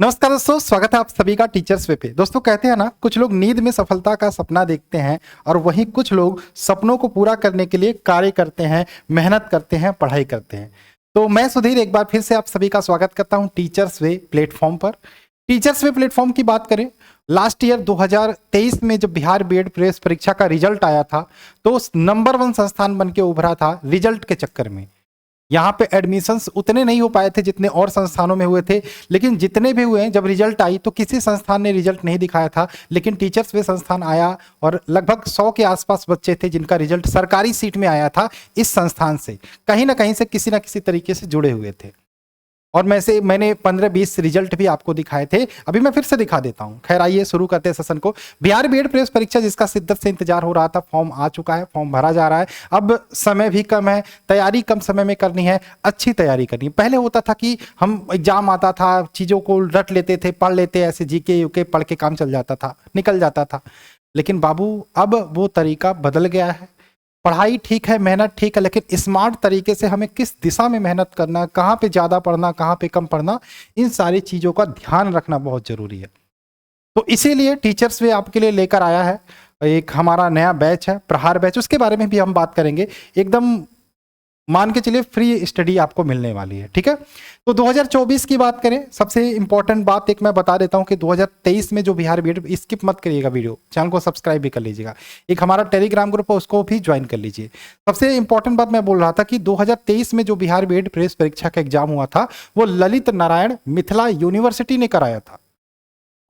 नमस्कार दोस्तों, स्वागत है आप सभी का टीचर्स वे पे। दोस्तों कहते हैं ना, कुछ लोग नींद में सफलता का सपना देखते हैं और वहीं कुछ लोग सपनों को पूरा करने के लिए कार्य करते हैं, मेहनत करते हैं, पढ़ाई करते हैं। तो मैं सुधीर एक बार फिर से आप सभी का स्वागत करता हूं टीचर्स वे प्लेटफॉर्म पर। टीचर्स वे प्लेटफॉर्म की बात करें, लास्ट ईयर 2023 में जब बिहार बीएड प्रवेश परीक्षा का रिजल्ट आया था तो नंबर 1 संस्थान बन के उभरा था रिजल्ट के चक्कर में। यहाँ पे एडमिशन्स उतने नहीं हो पाए थे जितने और संस्थानों में हुए थे, लेकिन जितने भी हुए हैं जब रिजल्ट आई तो किसी संस्थान ने रिजल्ट नहीं दिखाया था, लेकिन टीचर्स वे संस्थान आया और लगभग 100 के आसपास बच्चे थे जिनका रिजल्ट सरकारी सीट में आया था। इस संस्थान से कहीं ना कहीं से किसी ना किसी तरीके से जुड़े हुए थे और मैंने 15-20 रिजल्ट भी आपको दिखाए थे। अभी मैं फिर से दिखा देता हूं। खैर आइए शुरू करते हैं सेशन को। बिहार बीएड प्रवेश परीक्षा जिसका शिद्दत से इंतजार हो रहा था, फॉर्म आ चुका है, फॉर्म भरा जा रहा है। अब समय भी कम है, तैयारी कम समय में करनी है, अच्छी तैयारी करनी है। पहले होता था कि हम एग्जाम आता था, चीजों को रट लेते थे, पढ़ लेते, ऐसे जीके यूके पढ़ के काम चल जाता था, निकल जाता था। लेकिन बाबू अब वो तरीका बदल गया है। पढ़ाई ठीक है, मेहनत ठीक है, लेकिन स्मार्ट तरीके से हमें किस दिशा में मेहनत करना, कहाँ पे ज़्यादा पढ़ना, कहाँ पे कम पढ़ना, इन सारी चीज़ों का ध्यान रखना बहुत ज़रूरी है। तो इसीलिए टीचर्स वे आपके लिए लेकर आया है एक हमारा नया बैच है, प्रहार बैच। उसके बारे में भी हम बात करेंगे। एकदम मान के चलिए फ्री स्टडी आपको मिलने वाली है, ठीक है। तो 2024 की बात करें, सबसे इंपॉर्टेंट बात एक मैं बता देता हूं कि 2023 में जो बिहार बीएड, स्किप मत करिएगा वीडियो, चैनल को सब्सक्राइब भी कर लीजिएगा। एक हमारा टेलीग्राम ग्रुप है, उसको भी ज्वाइन कर लीजिए। सबसे इंपॉर्टेंट बात मैं बोल रहा था कि 2023 में जो बिहार बीएड प्रवेश परीक्षा का एग्जाम हुआ था वो ललित नारायण मिथिला यूनिवर्सिटी ने कराया था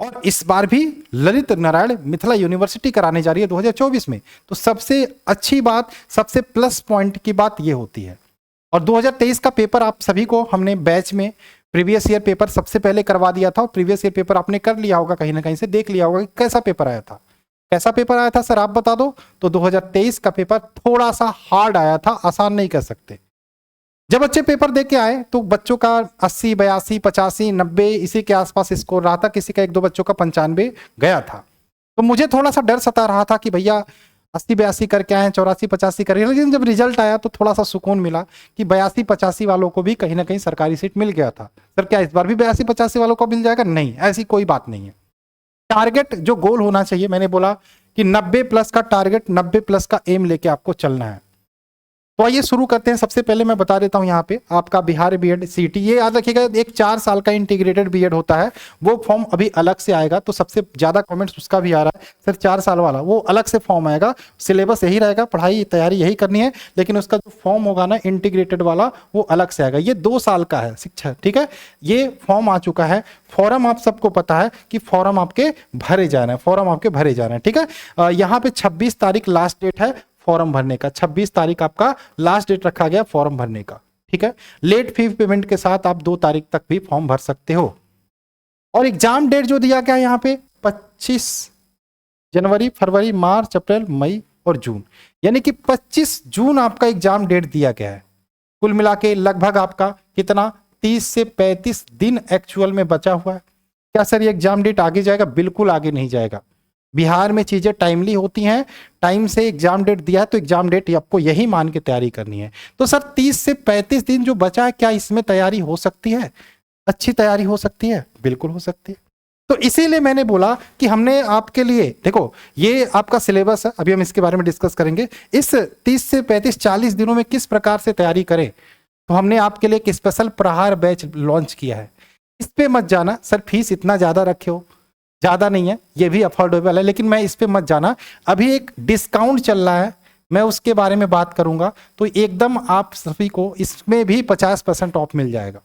और इस बार भी ललित नारायण मिथिला यूनिवर्सिटी कराने जा रही है 2024 में। तो सबसे अच्छी बात, सबसे प्लस पॉइंट की बात ये होती है। और 2023 का पेपर आप सभी को हमने बैच में प्रीवियस ईयर पेपर सबसे पहले करवा दिया था और प्रीवियस ईयर पेपर आपने कर लिया होगा, कहीं ना कहीं से देख लिया होगा कि कैसा पेपर आया था। कैसा पेपर आया था सर आप बता दो। तो 2023 का पेपर थोड़ा सा हार्ड आया था, आसान नहीं कर सकते। जब बच्चे पेपर दे के आए तो बच्चों का 80, 82, 85, 90 इसी के आसपास स्कोर रहा था। किसी का 1-2 बच्चों का 95 गया था। तो मुझे थोड़ा सा डर सता रहा था कि भैया 80-82 करके आए, 84-85 करके। लेकिन जब रिजल्ट आया तो थोड़ा सा सुकून मिला कि 82-85 वालों को भी कहीं ना कहीं सरकारी सीट मिल गया था। सर क्या इस बार भी 82-85 वालों को मिल जाएगा? नहीं, ऐसी कोई बात नहीं है। टारगेट जो गोल होना चाहिए, मैंने बोला कि 90 प्लस का टारगेट, 90 प्लस का एम लेके आपको चलना है। तो आइए शुरू करते हैं। सबसे पहले मैं बता देता हूं यहाँ पे आपका बिहार बीएड सीटी, ये याद रखिएगा एक 4 साल का इंटीग्रेटेड बीएड होता है। वो फॉर्म अभी अलग से आएगा। तो सबसे ज्यादा कमेंट्स उसका भी आ रहा है, सर 4 साल वाला, वो अलग से फॉर्म आएगा। सिलेबस यही रहेगा, पढ़ाई तैयारी यही करनी है, लेकिन उसका जो फॉर्म होगा ना इंटीग्रेटेड वाला, वो अलग से आएगा। ये 2 साल का है शिक्षा, ठीक है। ये फॉर्म आ चुका है। फॉर्म आप सबको पता है कि फॉर्म आपके भरे जाना है, फॉर्म आपके भरे जाना है, ठीक है। यहाँ पे 26 तारीख लास्ट डेट है फॉर्म भरने का। 26 तारीख आपका लास्ट डेट रखा गया फॉर्म भरने का, ठीक है। लेट फी पेमेंट के साथ आप 2 तारीख तक भी फॉर्म भर सकते हो। और एग्जाम डेट जो दिया गया है यहाँ पे 25 जनवरी, फरवरी, मार्च, अप्रैल, मई और जून, यानी कि 25 जून आपका एग्जाम डेट दिया गया है। कुल मिला के लगभग आपका कितना, 30 से 35 दिन एक्चुअल में बचा हुआ है। क्या सर ये एग्जाम डेट आगे जाएगा? बिल्कुल आगे नहीं जाएगा। बिहार में चीजें टाइमली होती हैं, टाइम से एग्जाम डेट दिया है तो एग्जाम डेट आपको यही मान के तैयारी करनी है। तो सर 30 से 35 दिन जो बचा है, क्या इसमें तैयारी हो सकती है? अच्छी तैयारी हो सकती है, बिल्कुल हो सकती है। तो इसीलिए मैंने बोला कि हमने आपके लिए, देखो ये आपका सिलेबस है, अभी हम इसके बारे में डिस्कस करेंगे। इस 30 से 35, 40 दिनों में किस प्रकार से तैयारी करें, तो हमने आपके लिए एक स्पेशल प्रहार बैच लॉन्च किया है। इस पे मत जाना सर फीस इतना ज्यादा रखे हो, ज़्यादा नहीं है, ये भी अफोर्डेबल है, लेकिन मैं इस पे मत जाना। अभी एक डिस्काउंट चल रहा है, मैं उसके बारे में बात करूंगा। तो एकदम आप सभी को इसमें भी 50% ऑफ मिल जाएगा।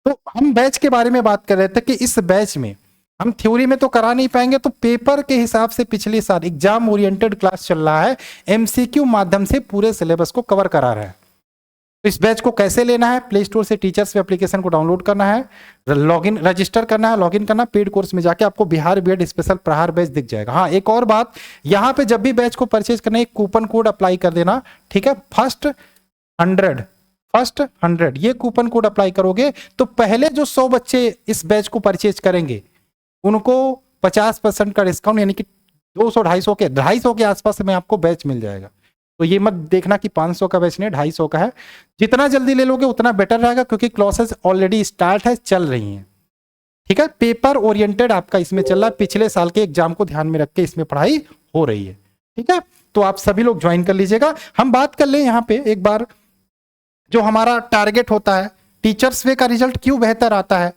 तो हम बैच के बारे में बात कर रहे थे कि इस बैच में हम थ्योरी में तो करा नहीं पाएंगे, तो पेपर के हिसाब से पिछले साल एग्जाम ओरिएंटेड क्लास चल रहा है, एमसीक्यू माध्यम से पूरे सिलेबस को कवर करा रहा है। तो इस बैच को कैसे लेना है? प्ले स्टोर से टीचर्स एप्लीकेशन को डाउनलोड करना है, लॉगिन रजिस्टर करना है, लॉगिन करना, पेड कोर्स में जाके आपको Bihar BEd special Prahar batch दिख जाएगा। हाँ एक और बात, यहाँ पे जब भी बैच को परचेज करना है एक कूपन कोड अप्लाई कर देना, ठीक है। फर्स्ट 100 ये कूपन कोड अप्लाई करोगे तो पहले जो 100 बच्चे इस बैच को परचेज करेंगे उनको 50% का डिस्काउंट, यानी कि 200-250 के आसपास में आपको बैच मिल जाएगा। तो ये मत देखना कि 500 का बैच नहीं, 250 का है। जितना जल्दी ले लोगे उतना बेटर रहेगा, क्योंकि क्लासेस ऑलरेडी स्टार्ट है, चल रही हैं। ठीक है, पेपर ओरिएंटेड आपका इसमें चल रहा है, पिछले साल के एग्जाम को ध्यान में रख के इसमें पढ़ाई हो रही है। ठीक है, तो आप सभी लोग ज्वाइन कर लीजिएगा। हम बात कर लें यहाँ पे एक बार, जो हमारा टारगेट होता है, टीचर्स वे का रिजल्ट क्यों बेहतर आता है,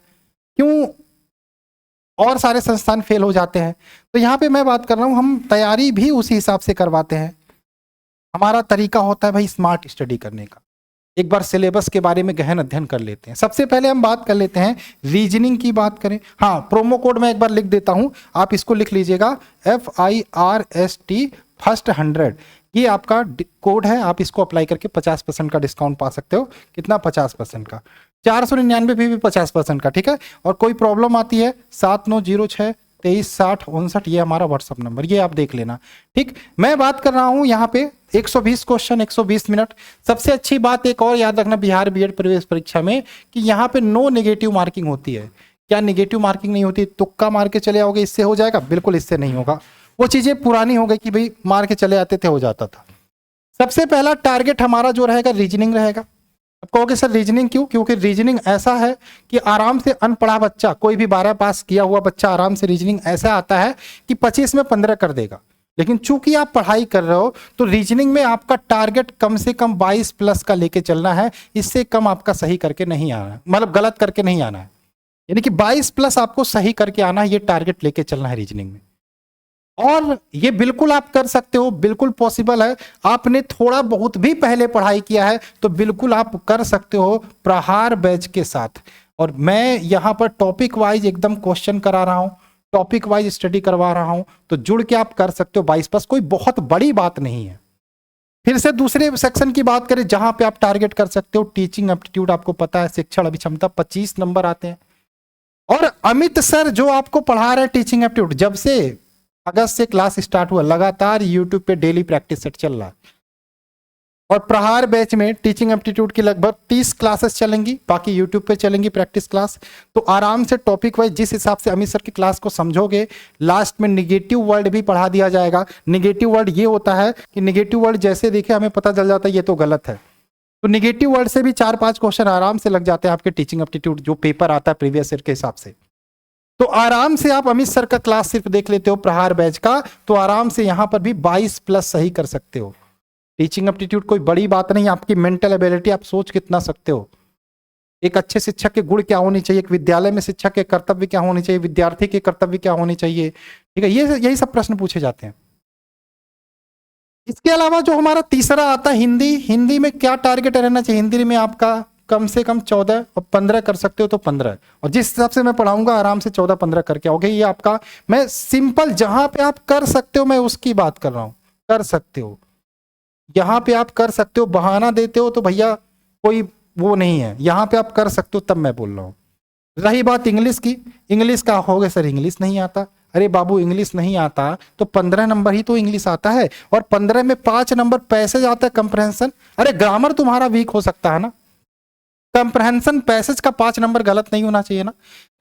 क्यों और सारे संस्थान फेल हो जाते हैं। तो यहाँ पे मैं बात कर रहा हूँ, हम तैयारी भी उसी हिसाब से करवाते हैं। हमारा तरीका होता है भाई स्मार्ट स्टडी करने का। एक बार सिलेबस के बारे में गहन अध्ययन कर लेते हैं। सबसे पहले हम बात कर लेते हैं रीजनिंग की बात करें। हाँ, प्रोमो कोड मैं एक बार लिख देता हूं, आप इसको लिख लीजिएगा, FIRST फर्स्ट 100, ये आपका कोड है। आप इसको अप्लाई करके 50% का डिस्काउंट पा सकते हो। कितना? 50% का। 499 भी 50% का। ठीक है, और कोई प्रॉब्लम आती है 7906236059, ये हमारा व्हाट्सअप नंबर, ये आप देख लेना। ठीक, मैं बात कर रहा हूं यहाँ पे 120 क्वेश्चन, 120 मिनट। सबसे अच्छी बात एक और याद रखना बिहार बीएड प्रवेश परीक्षा में, कि यहाँ पे नो नेगेटिव मार्किंग होती है। क्या नेगेटिव मार्किंग नहीं होती? तुक्का मार के चले आओगे इससे हो जाएगा? बिल्कुल इससे नहीं होगा। वो चीजें पुरानी हो गई कि भाई मार के चले आते थे, हो जाता था। सबसे पहला टारगेट हमारा जो रहेगा रीजनिंग रहेगा। अब कहोगे सर रीजनिंग क्यों? क्योंकि रीजनिंग ऐसा है कि आराम से अनपढ़ा बच्चा, कोई भी 12 पास किया हुआ बच्चा आराम से रीजनिंग ऐसा आता है कि 25 में 15 कर देगा। लेकिन चूंकि आप पढ़ाई कर रहे हो तो रीजनिंग में आपका टारगेट कम से कम 22 प्लस का लेके चलना है। इससे कम आपका सही करके नहीं आना है, मतलब गलत करके नहीं आना है। यानी कि 22 प्लस आपको सही करके आना है, ये टारगेट लेके चलना है रीजनिंग में। और ये बिल्कुल आप कर सकते हो, बिल्कुल पॉसिबल है। आपने थोड़ा बहुत भी पहले पढ़ाई किया है तो बिल्कुल आप कर सकते हो प्रहार बैच के साथ। और मैं यहां पर टॉपिक वाइज एकदम क्वेश्चन करा रहा हूं, टॉपिक वाइज स्टडी करवा रहा हूं, तो जुड़ के आप कर सकते हो 22 प्लस, कोई बहुत बड़ी बात नहीं है। फिर से दूसरे सेक्शन की बात करें जहां पे आप टारगेट कर सकते हो टीचिंग एप्टीट्यूड, आपको पता है शिक्षण अभिक्षमता 25 नंबर आते हैं। और अमित सर जो आपको पढ़ा रहे हैं टीचिंग एप्टीट्यूड, जब से अगस्त से क्लास स्टार्ट हुआ, लगातार यूट्यूब पे डेली प्रैक्टिस सेट चल रहा है। और प्रहार बैच में टीचिंग एप्टीट्यूड की लगभग 30 क्लासेस चलेंगी, बाकी यूट्यूब पे चलेंगी प्रैक्टिस क्लास। तो आराम से टॉपिक वाइज जिस हिसाब से अमित सर की क्लास को समझोगे, लास्ट में निगेटिव वर्ड भी पढ़ा दिया जाएगा। निगेटिव वर्ड ये होता है कि निगेटिव वर्ड जैसे देखे हमें पता चल जाता है ये तो गलत है, तो निगेटिव वर्ड से भी 4-5 क्वेश्चन आराम से लग जाते हैं आपके टीचिंग एप्टीट्यूड जो पेपर आता है प्रीवियस ईयर के हिसाब से। तो आराम से आप अमित सर का क्लास सिर्फ देख लेते हो प्रहार बैच का, तो आराम से यहां पर भी 22 प्लस सही कर सकते हो। टीचिंग एप्टीट्यूड कोई बड़ी बात नहीं, आपकी मेंटल एबिलिटी आप सोच कितना सकते हो। एक अच्छे शिक्षक के गुण क्या होने चाहिए, एक विद्यालय में शिक्षक के कर्तव्य क्या होने चाहिए, विद्यार्थी के कर्तव्य क्या होने चाहिए। ठीक है, ये यही सब प्रश्न पूछे जाते हैं। इसके अलावा जो हमारा तीसरा आता है हिंदी, हिंदी में क्या टारगेट रहना चाहिए? हिंदी में आपका कम से कम 14 और 15 कर सकते हो तो 15, और जिस हिसाब से मैं पढ़ाऊंगा आराम से 14-15 करके आओगे। ये आपका, मैं सिंपल जहां पे आप कर सकते हो मैं उसकी बात कर रहा हूं। कर सकते हो, यहां पे आप कर सकते हो। बहाना देते हो तो भैया कोई वो नहीं है, यहां पे आप कर सकते हो तब मैं बोल रहा हूं। रही बात इंग्लिश की, इंग्लिश का होगा सर इंग्लिश नहीं आता। अरे बाबू इंग्लिश नहीं आता तो 15 नंबर ही तो इंग्लिश आता है, और 15 में 5 नंबर पैसेज आता है, कंप्रहेंशन। अरे ग्रामर तुम्हारा वीक हो सकता है ना, कंप्रहेंशन पैसेज का 5 नंबर गलत नहीं होना चाहिए ना।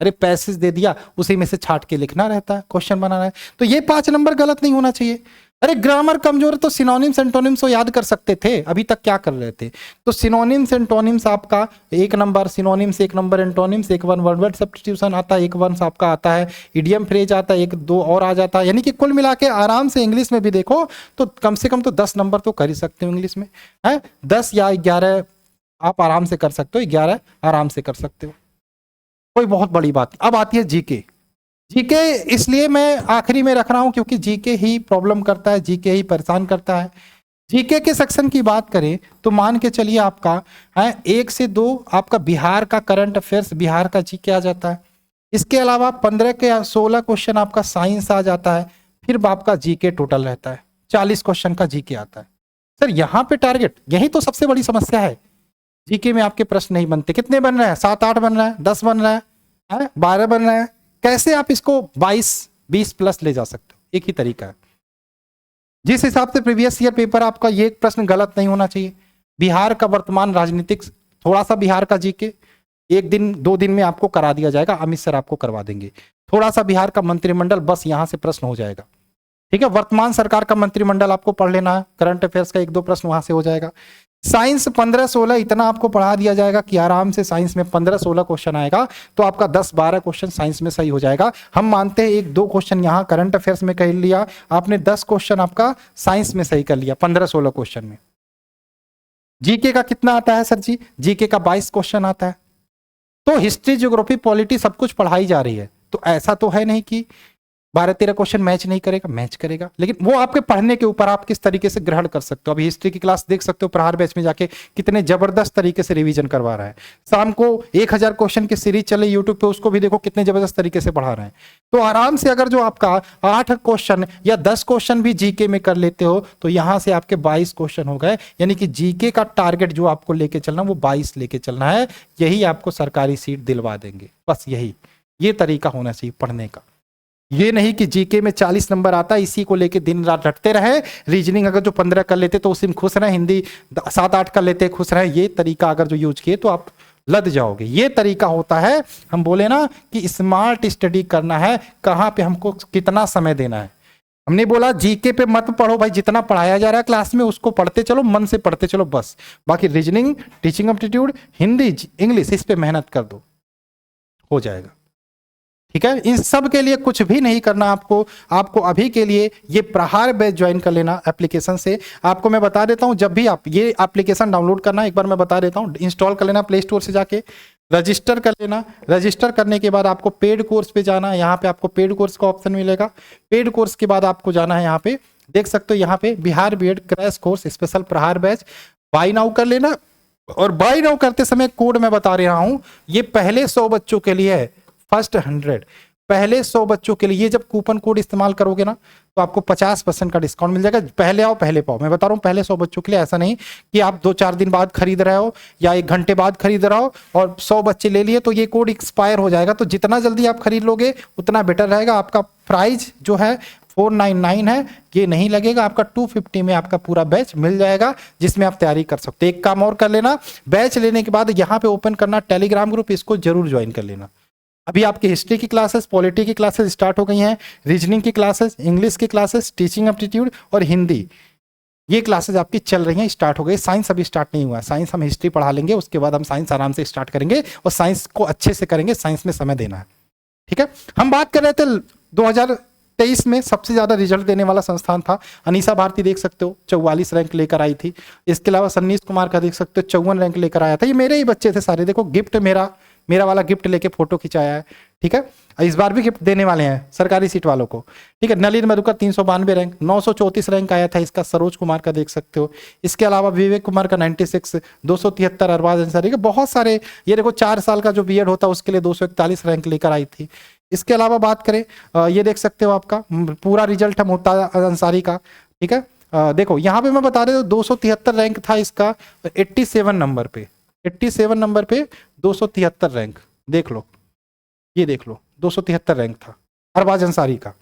अरे पैसेज दे दिया उसी में से छाट के लिखना रहता है, क्वेश्चन बनाना है, तो ये 5 नंबर गलत नहीं होना चाहिए। अरे ग्रामर कमजोर है तो सिनोनिम्स एंटोनिम्स तो याद कर सकते थे, अभी तक क्या कर रहे थे? तो सिनोनिम्स एंटोनिम्स आपका 1 number, synonyms 1 number, antonyms 1 word substitution आता है 1 1 आपका आता है, इडियम फ्रेज आता है 1-2 और आ जाता है। यानी कि कुल मिला के आराम से इंग्लिश में भी देखो तो कम से कम तो 10 नंबर तो कर ही सकते हो इंग्लिश में है। 10 या 11 आप आराम से कर सकते हो, 11 आराम से कर सकते हो, कोई बहुत बड़ी बात नहीं। अब आती है जीके। जीके इसलिए मैं आखिरी में रख रहा हूं क्योंकि जीके ही प्रॉब्लम करता है, जीके ही परेशान करता है। जीके के सेक्शन की बात करें तो मान के चलिए आपका है 1 से 2 आपका बिहार का करंट अफेयर्स, बिहार का जीके आ जाता है। इसके अलावा 15 के 16 क्वेश्चन आपका साइंस आ जाता है। फिर आपका जीके टोटल रहता है 40 क्वेश्चन का जीके आता है। सर यहाँ पे टारगेट, यही तो सबसे बड़ी समस्या है। जीके में आपके प्रश्न नहीं बनते। कितने बन रहे हैं? 7-8 बन रहा है, 10 बन रहा है, 12 बन रहा है। कैसे आप इसको 22-20 प्लस ले जा सकते हो? एक ही तरीका है। जिस हिसाब से प्रीवियस ईयर पेपर आपका, ये एक प्रश्न गलत नहीं होना चाहिए। बिहार का वर्तमान राजनीतिक, थोड़ा सा बिहार का जीके 1 दिन 2 दिन में आपको करा दिया जाएगा, अमित सर आपको करवा देंगे। थोड़ा सा बिहार का मंत्रिमंडल, बस यहां से प्रश्न हो जाएगा। ठीक है, वर्तमान सरकार का मंत्रिमंडल आपको पढ़ लेना है, करंट अफेयर्स का 1-2 प्रश्न वहां से हो जाएगा। साइंस 15-16 इतना आपको पढ़ा दिया जाएगा कि आराम से साइंस में 15-16 क्वेश्चन आएगा, तो आपका 10-12 क्वेश्चन साइंस में सही हो जाएगा। हम मानते हैं 1-2 क्वेश्चन यहाँ करंट अफेयर्स में कर लिया आपने, 10 क्वेश्चन आपका साइंस में सही कर लिया 15-16 क्वेश्चन में। जीके का कितना आता है सर जी? जीके का 22 क्वेश्चन आता है। तो हिस्ट्री, ज्योग्राफी, पॉलिटी सब कुछ पढ़ाई जा रही है, तो ऐसा तो है नहीं कि 12-13 क्वेश्चन मैच नहीं करेगा, मैच करेगा, लेकिन वो आपके पढ़ने के ऊपर आप किस तरीके से ग्रहण कर सकते हो। अभी हिस्ट्री की क्लास देख सकते हो प्रहार बैच में जाके कितने जबरदस्त तरीके से रिवीजन करवा रहा है। शाम को 1000 क्वेश्चन की सीरीज चले यूट्यूब पे, उसको भी देखो कितने जबरदस्त तरीके से पढ़ा रहे हैं। तो आराम से अगर जो आपका 8 क्वेश्चन या 10 क्वेश्चन भी जीके में कर लेते हो तो यहां से आपके 22 क्वेश्चन हो गए। यानी कि जीके का टारगेट जो आपको लेके चलना वो 22 लेके चलना है, यही आपको सरकारी सीट दिलवा देंगे। बस यही, ये तरीका होना चाहिए पढ़ने का। ये नहीं कि जीके में 40 नंबर आता है इसी को लेके दिन रात रटते रहे। रीजनिंग अगर जो 15 कर लेते तो उसी में खुश रहे, हिंदी 7-8 कर लेते खुश रहे। ये तरीका अगर जो यूज किए तो आप लद जाओगे। ये तरीका होता है, हम बोले ना कि स्मार्ट स्टडी करना है, कहाँ पे हमको कितना समय देना है। हमने बोला जीके पे मत पढ़ो भाई, जितना पढ़ाया जा रहा है क्लास में उसको पढ़ते चलो, मन से पढ़ते चलो बस। बाकी reasoning, teaching aptitude, Hindi, English, इस पे मेहनत कर दो, हो जाएगा। ठीक है, इन सब के लिए कुछ भी नहीं करना आपको अभी के लिए ये प्रहार बैच ज्वाइन कर लेना एप्लीकेशन से। आपको मैं बता देता हूं, जब भी आप ये एप्लीकेशन डाउनलोड करना, एक बार मैं बता देता हूं, इंस्टॉल कर लेना प्ले स्टोर से जाके, रजिस्टर कर लेना। रजिस्टर करने के बाद आपको पेड कोर्स पे जाना है, यहाँ पे आपको पेड कोर्स का ऑप्शन मिलेगा। पेड कोर्स के बाद आपको जाना है, यहाँ पे देख सकते हो, यहाँ पे Bihar BEd crash course special Prahar batch, buy now कर लेना। और बाय नाउ करते समय कोड मैं बता रहा हूं, ये पहले 100 बच्चों के लिए है, फर्स्ट 100, पहले 100 बच्चों के लिए। ये जब कूपन कोड इस्तेमाल करोगे ना तो आपको 50% का डिस्काउंट मिल जाएगा। पहले आओ पहले पाओ, मैं बता रहा हूँ पहले 100 बच्चों के लिए। ऐसा नहीं कि आप 2-4 दिन बाद खरीद रहे हो या 1 घंटे बाद खरीद रहे हो और 100 बच्चे ले लिए तो ये कोड एक्सपायर हो जाएगा। तो जितना जल्दी आप खरीद लोगे उतना बेटर रहेगा। आपका प्राइस जो है 499 है, ये नहीं लगेगा, आपका 250 में आपका पूरा बैच मिल जाएगा, जिसमें आप तैयारी कर सकते हो। एक काम और कर लेना, बैच लेने के बाद यहाँ पे ओपन करना टेलीग्राम ग्रुप, इसको जरूर ज्वाइन कर लेना। अभी आपकी हिस्ट्री की क्लासेस, पॉलिटी की क्लासेस स्टार्ट हो गई हैं, रीजनिंग की क्लासेस, इंग्लिश की क्लासेस, टीचिंग एप्टीट्यूड और हिंदी, ये क्लासेस आपकी चल रही हैं, स्टार्ट हो गई। साइंस अभी स्टार्ट नहीं हुआ है, साइंस हम हिस्ट्री पढ़ा लेंगे, उसके बाद हम साइंस आराम से स्टार्ट करेंगे और साइंस को अच्छे से करेंगे, साइंस में समय देना है। ठीक है, हम बात कर रहे थे 2023 में सबसे ज्यादा रिजल्ट देने वाला संस्थान था अनीसा भारती, देख सकते हो 44 रैंक लेकर आई थी। इसके अलावा सन्नीश कुमार का देख सकते हो 54 रैंक लेकर आया था। ये मेरे ही बच्चे थे सारे, देखो गिफ्ट मेरा वाला गिफ्ट लेके फोटो खिंचाया है। ठीक है, इस बार भी गिफ्ट देने वाले हैं सरकारी सीट वालों को। ठीक है, नलिन मधुकर 392 रैंक, 934 रैंक आया था इसका सरोज कुमार का, देख सकते हो। इसके अलावा विवेक कुमार का 96, 273 अरबाज अंसारी का, बहुत सारे। ये देखो 4 साल का जो बीएड होता है उसके लिए 241 रैंक लेकर आई थी। इसके अलावा बात करें, ये देख सकते हो आपका पूरा रिजल्ट है मुमताज अंसारी का। ठीक है, देखो यहाँ पे मैं बता रहा हूँ 273 रैंक था इसका, 87 नंबर पे 273 रैंक, देख लो, ये देख लो 273 रैंक था अरबाज अंसारी का।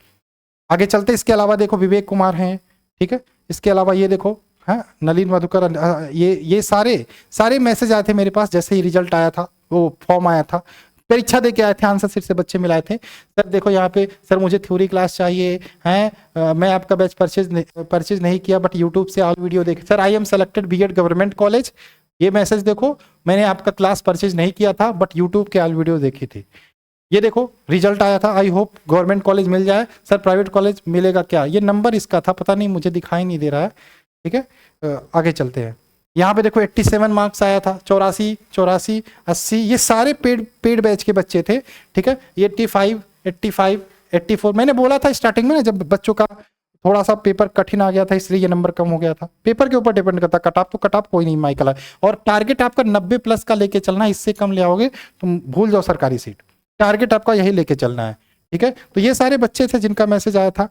आगे चलते, इसके अलावा देखो विवेक कुमार हैं। ठीक है, इसके अलावा ये देखो, हाँ, नलिन मधुकर, ये सारे मैसेज आए थे मेरे पास जैसे ही रिजल्ट आया था, वो फॉर्म आया था, परीक्षा दे के आए थे, आंसर सीट से बच्चे मिलाए थे। सर देखो यहाँ पे, सर मुझे थ्योरी क्लास चाहिए है, मैं आपका बैच परचेज नहीं किया बट यूट्यूब से ऑल वीडियो देखे। Sir I am selected BEd government college, ये मैसेज देखो, मैंने आपका क्लास परचेज नहीं किया था बट यूट्यूब के ऑल वीडियो देखी थी। ये देखो रिजल्ट आया था, आई होप गवर्नमेंट कॉलेज मिल जाए। सर प्राइवेट कॉलेज मिलेगा क्या? ये नंबर इसका था, पता नहीं, मुझे दिखाई नहीं दे रहा है। ठीक है, आगे चलते हैं। यहाँ पे देखो 87 मार्क्स आया था, 84, 80, ये सारे पेड बैच के बच्चे थे। ठीक है, 85, 85, 84, मैंने बोला था स्टार्टिंग में ना, जब बच्चों का थोड़ा सा पेपर कठिन आ गया था इसलिए ये नंबर कम हो गया था। पेपर के ऊपर डिपेंड करता, कट ऑफ तो कट ऑफ कोई नहीं माइकल है, और टारगेट आपका 90+ का लेके चलना है, इससे कम ले आओगे तुम भूल जाओ सरकारी सीट, टारगेट आपका यही लेके चलना है। ठीक है, तो ये सारे बच्चे थे जिनका मैसेज आया था।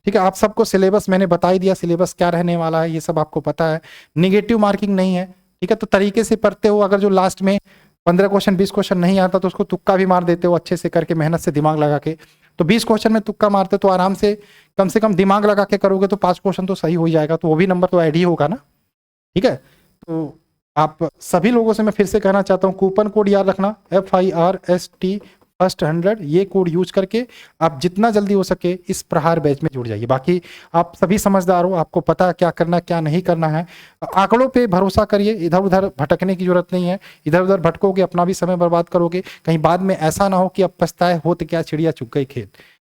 ठीक है, आप सबको सिलेबस मैंने बता ही दिया, सिलेबस क्या रहने वाला है ये सब आपको पता है। निगेटिव मार्किंग नहीं है। ठीक है, तो तरीके से पढ़ते हो, अगर जो लास्ट में 15 क्वेश्चन 20 क्वेश्चन नहीं आता तो उसको तुक्का भी मार देते हो अच्छे से करके, मेहनत से दिमाग लगा के। तो 20 क्वेश्चन में तुक्का मारते तो आराम से कम दिमाग लगा के करोगे तो 5 क्वेश्चन तो सही हो ही जाएगा, तो वो भी नंबर तो ऐड ही होगा ना। ठीक है, तो आप सभी लोगों से मैं फिर से कहना चाहता हूँ, कूपन कोड याद रखना FIRST फर्स्ट 100 ये कोड यूज करके आप जितना जल्दी हो सके इस प्रहार बैच में जुड़ जाइए। बाकी आप सभी समझदार हो, आपको पता है क्या करना क्या नहीं करना है। आंकड़ों पे भरोसा करिए, इधर उधर भटकने की जरूरत नहीं है। इधर उधर भटकोगे अपना भी समय बर्बाद करोगे, कहीं बाद में ऐसा ना हो कि अब पछताए हो तो क्या चिड़िया चुग गई खेत।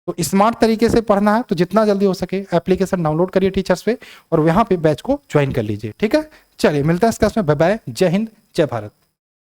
तो स्मार्ट तरीके से पढ़ना है तो जितना जल्दी हो सके एप्लीकेशन डाउनलोड करिए टीचर्स पे और यहाँ पे बैच को ज्वाइन कर लीजिए। ठीक है, चलिए मिलते हैं इस क्लास में। बाय बाय, जय हिंद, जय भारत।